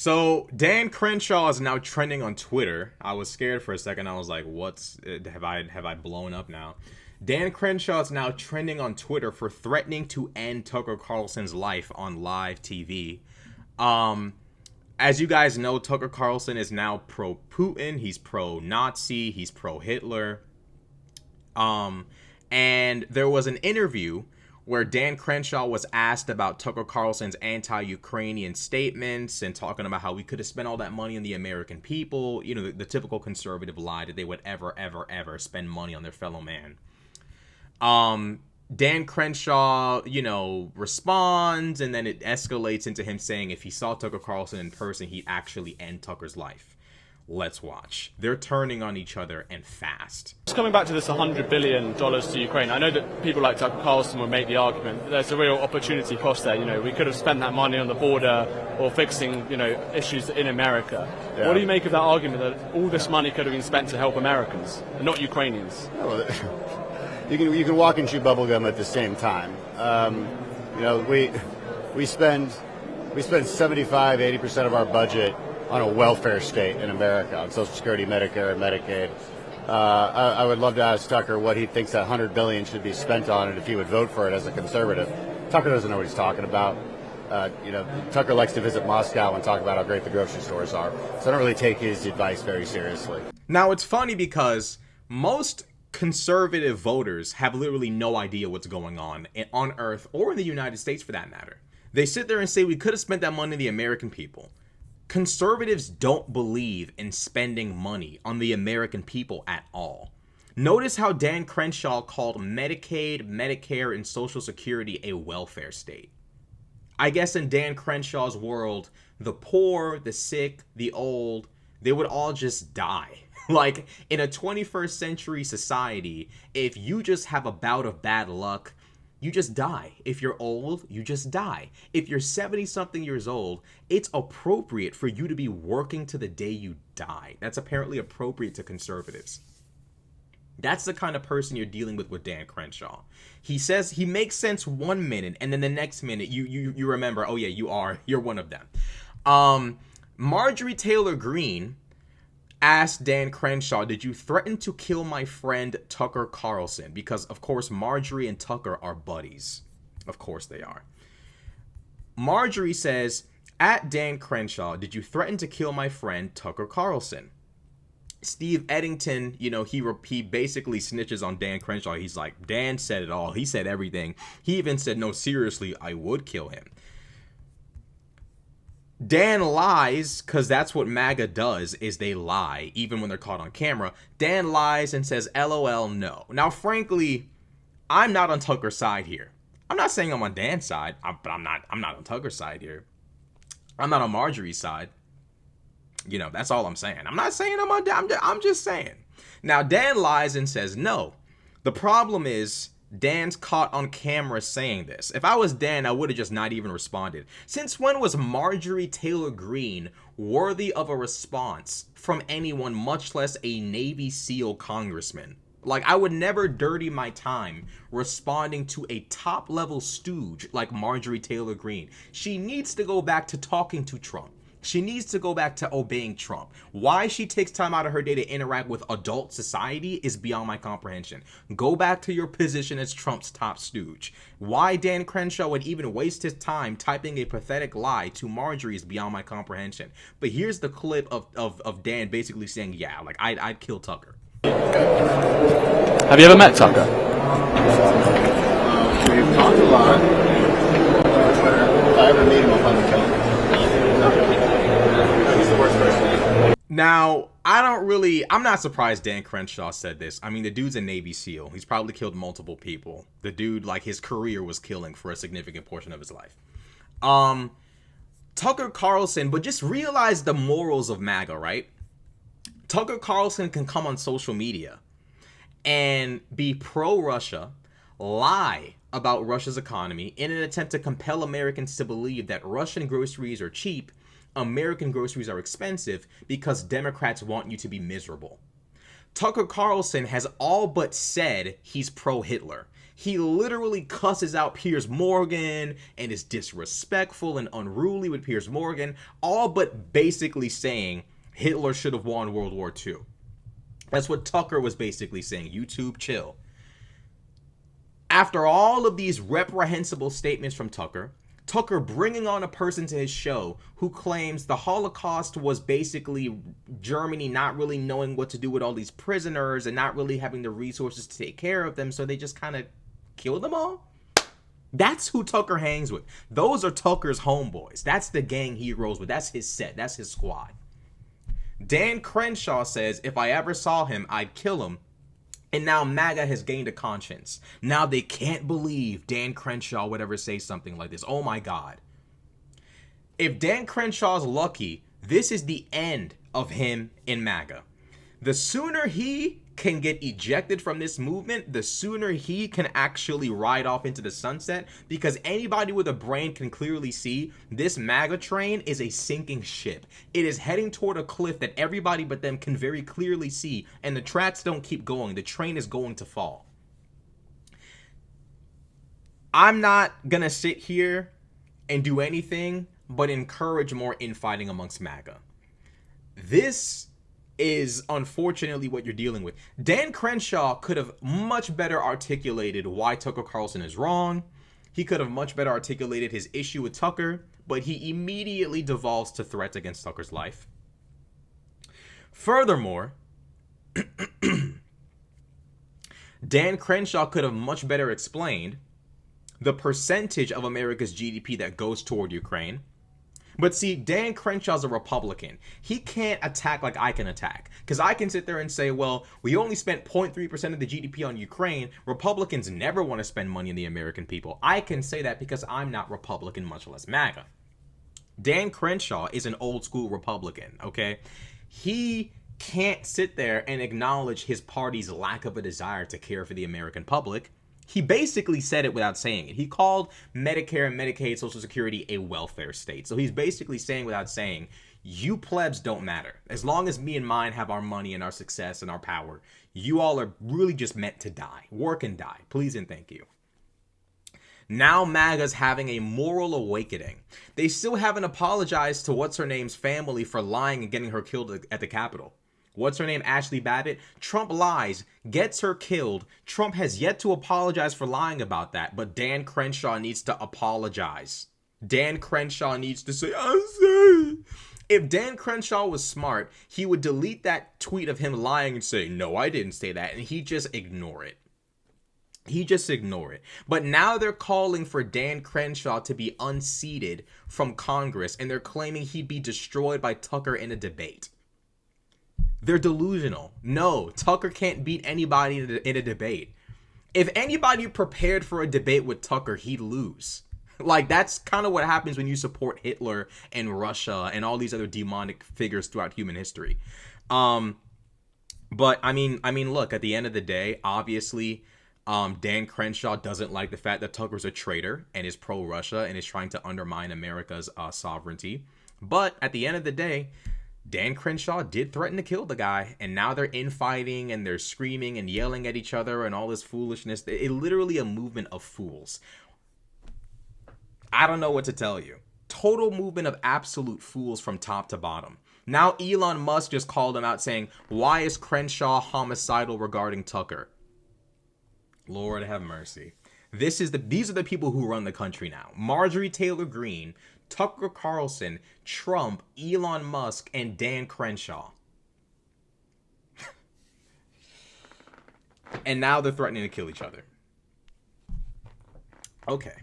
So Dan Crenshaw is now trending on Twitter. I was scared for a second. I was like, "What's have I blown up now?" Dan Crenshaw is now trending on Twitter for threatening to end Tucker Carlson's life on live TV. As you guys know, Tucker Carlson is now pro-Putin. He's pro-Nazi. He's pro-Hitler. And there was an interview where Dan Crenshaw was asked about Tucker Carlson's anti-Ukrainian statements and talking about how we could have spent all that money on the American people. You know, the typical conservative lie that they would ever spend money on their fellow man. Dan Crenshaw, responds, and then it escalates into him saying if he saw Tucker Carlson in person, he'd actually end Tucker's life. Let's watch. They're turning on each other and fast. Just coming back to this $100 billion to Ukraine, I know that people like Tucker Carlson would make the argument that there's a real opportunity cost there. We could have spent that money on the border or fixing, issues in America. Yeah. What do you make of that argument that all this money could have been spent to help Americans and not Ukrainians? Well, you can walk and chew bubblegum at the same time. We spend 75-80% of our budget on a welfare state in America, on Social Security, Medicare, and Medicaid. I would love to ask Tucker what he thinks that $100 billion should be spent on, and if he would vote for it as a conservative. Tucker doesn't know what he's talking about. Tucker likes to visit Moscow and talk about how great the grocery stores are. So I don't really take his advice very seriously. Now, it's funny because most conservative voters have literally no idea what's going on Earth or in the United States for that matter. They sit there and say we could have spent that money on the American people. Conservatives don't believe in spending money on the American people at all. Notice how Dan Crenshaw called Medicaid, Medicare, and Social Security a welfare state. I guess in Dan Crenshaw's world, the poor, the sick, the old, they would all just die. Like, in a 21st century society, if you just have a bout of bad luck, you just die. If you're old, you just die. If you're 70-something years old, it's appropriate for you to be working to the day you die. That's apparently appropriate to conservatives. That's the kind of person you're dealing with Dan Crenshaw. He says he makes sense 1 minute, and then the next minute you remember, oh yeah, you're one of them. Marjorie Taylor Greene asked Dan Crenshaw, did you threaten to kill my friend Tucker Carlson? Because, of course, Marjorie and Tucker are buddies. Of course they are. Marjorie says, at Dan Crenshaw, did you threaten to kill my friend Tucker Carlson? Steve Eddington, he basically snitches on Dan Crenshaw. He's like, Dan said it all. He said everything. He even said, no, seriously, I would kill him. Dan lies, because that's what MAGA does, is they lie, even when they're caught on camera. Dan lies and says, LOL, no. Now, frankly, I'm not on Tucker's side here. I'm not saying I'm on Dan's side, but I'm not on Tucker's side here. I'm not on Marjorie's side. That's all I'm saying. I'm not saying I'm just saying. Now, Dan lies and says no. The problem is, Dan's caught on camera saying this. If I was Dan, I would have just not even responded. Since when was Marjorie Taylor Greene worthy of a response from anyone, much less a Navy SEAL congressman? Like, I would never dirty my time responding to a top-level stooge like Marjorie Taylor Greene. She needs to go back to talking to Trump. She needs to go back to obeying Trump. Why she takes time out of her day to interact with adult society is beyond my comprehension. Go back to your position as Trump's top stooge. Why Dan Crenshaw would even waste his time typing a pathetic lie to Marjorie is beyond my comprehension. But here's the clip of Dan basically saying, yeah, like, I'd kill Tucker. Have you ever met Tucker? We've talked a lot. If I ever meet him, I'll probably kill him. He's the worst person. Now, I'm not surprised Dan Crenshaw said this. I mean, the dude's a Navy SEAL. He's probably killed multiple people. The dude, like, his career was killing for a significant portion of his life. Tucker Carlson, but just realize the morals of MAGA, right? Tucker Carlson can come on social media and be pro-Russia, lie about Russia's economy in an attempt to compel Americans to believe that Russian groceries are cheap, American groceries are expensive, because Democrats want you to be miserable. Tucker Carlson has all but said he's pro-Hitler. He literally cusses out Piers Morgan and is disrespectful and unruly with Piers Morgan, all but basically saying Hitler should have won World War II. That's what Tucker was basically saying. YouTube, chill. After all of these reprehensible statements from Tucker bringing on a person to his show who claims the Holocaust was basically Germany not really knowing what to do with all these prisoners and not really having the resources to take care of them, so they just kind of killed them all. That's who Tucker hangs with. Those are Tucker's homeboys. That's the gang he rolls with. That's his set. That's his squad. Dan Crenshaw says, if I ever saw him, I'd kill him. And now MAGA has gained a conscience. Now they can't believe Dan Crenshaw would ever say something like this. Oh my God. If Dan Crenshaw's lucky, this is the end of him in MAGA. The sooner he can get ejected from this movement, the sooner he can actually ride off into the sunset, because anybody with a brain can clearly see this MAGA train is a sinking ship. It is heading toward a cliff that everybody but them can very clearly see, and the tracks don't keep going. The train is going to fall. I'm not gonna sit here and do anything but encourage more infighting amongst MAGA. This is unfortunately what you're dealing with. Dan Crenshaw could have much better articulated why Tucker Carlson is wrong. He could have much better articulated his issue with Tucker, but he immediately devolves to threats against Tucker's life. Furthermore, Dan Crenshaw could have much better explained the percentage of America's GDP that goes toward Ukraine. But see, Dan Crenshaw's a Republican. He can't attack like I can attack. Because I can sit there and say, well, we only spent 0.3% of the GDP on Ukraine. Republicans never want to spend money on the American people. I can say that because I'm not Republican, much less MAGA. Dan Crenshaw is an old school Republican, okay? He can't sit there and acknowledge his party's lack of a desire to care for the American public. He basically said it without saying it. He called Medicare and Medicaid, Social Security a welfare state. So he's basically saying without saying, you plebs don't matter. As long as me and mine have our money and our success and our power, you all are really just meant to die. Work and die. Please and thank you. Now MAGA's having a moral awakening. They still haven't apologized to what's-her-name's family for lying and getting her killed at the Capitol. What's her name? Ashley Babbitt. Trump lies, gets her killed. Trump has yet to apologize for lying about that, but Dan Crenshaw needs to apologize. Dan Crenshaw needs to say, I'm sorry. If Dan Crenshaw was smart, he would delete that tweet of him lying and say, no, I didn't say that, and he'd just ignore it. But now they're calling for Dan Crenshaw to be unseated from Congress, and they're claiming he'd be destroyed by Tucker in a debate. They're delusional. No, Tucker can't beat anybody in a debate. If anybody prepared for a debate with Tucker, he'd lose. Like, that's kind of what happens when you support Hitler and Russia and all these other demonic figures throughout human history. But I mean, look, at the end of the day, obviously, Dan Crenshaw doesn't like the fact that Tucker's a traitor and is pro-Russia and is trying to undermine America's sovereignty. But at the end of the day, Dan Crenshaw did threaten to kill the guy, and now they're infighting and they're screaming and yelling at each other and all this foolishness. It's literally a movement of fools. I don't know what to tell you. Total movement of absolute fools from top to bottom. Now Elon Musk just called him out saying, why is Crenshaw homicidal regarding Tucker? Lord have mercy. These are the people who run the country now. Marjorie Taylor Greene, Tucker Carlson, Trump, Elon Musk, and Dan Crenshaw. And now they're threatening to kill each other. Okay.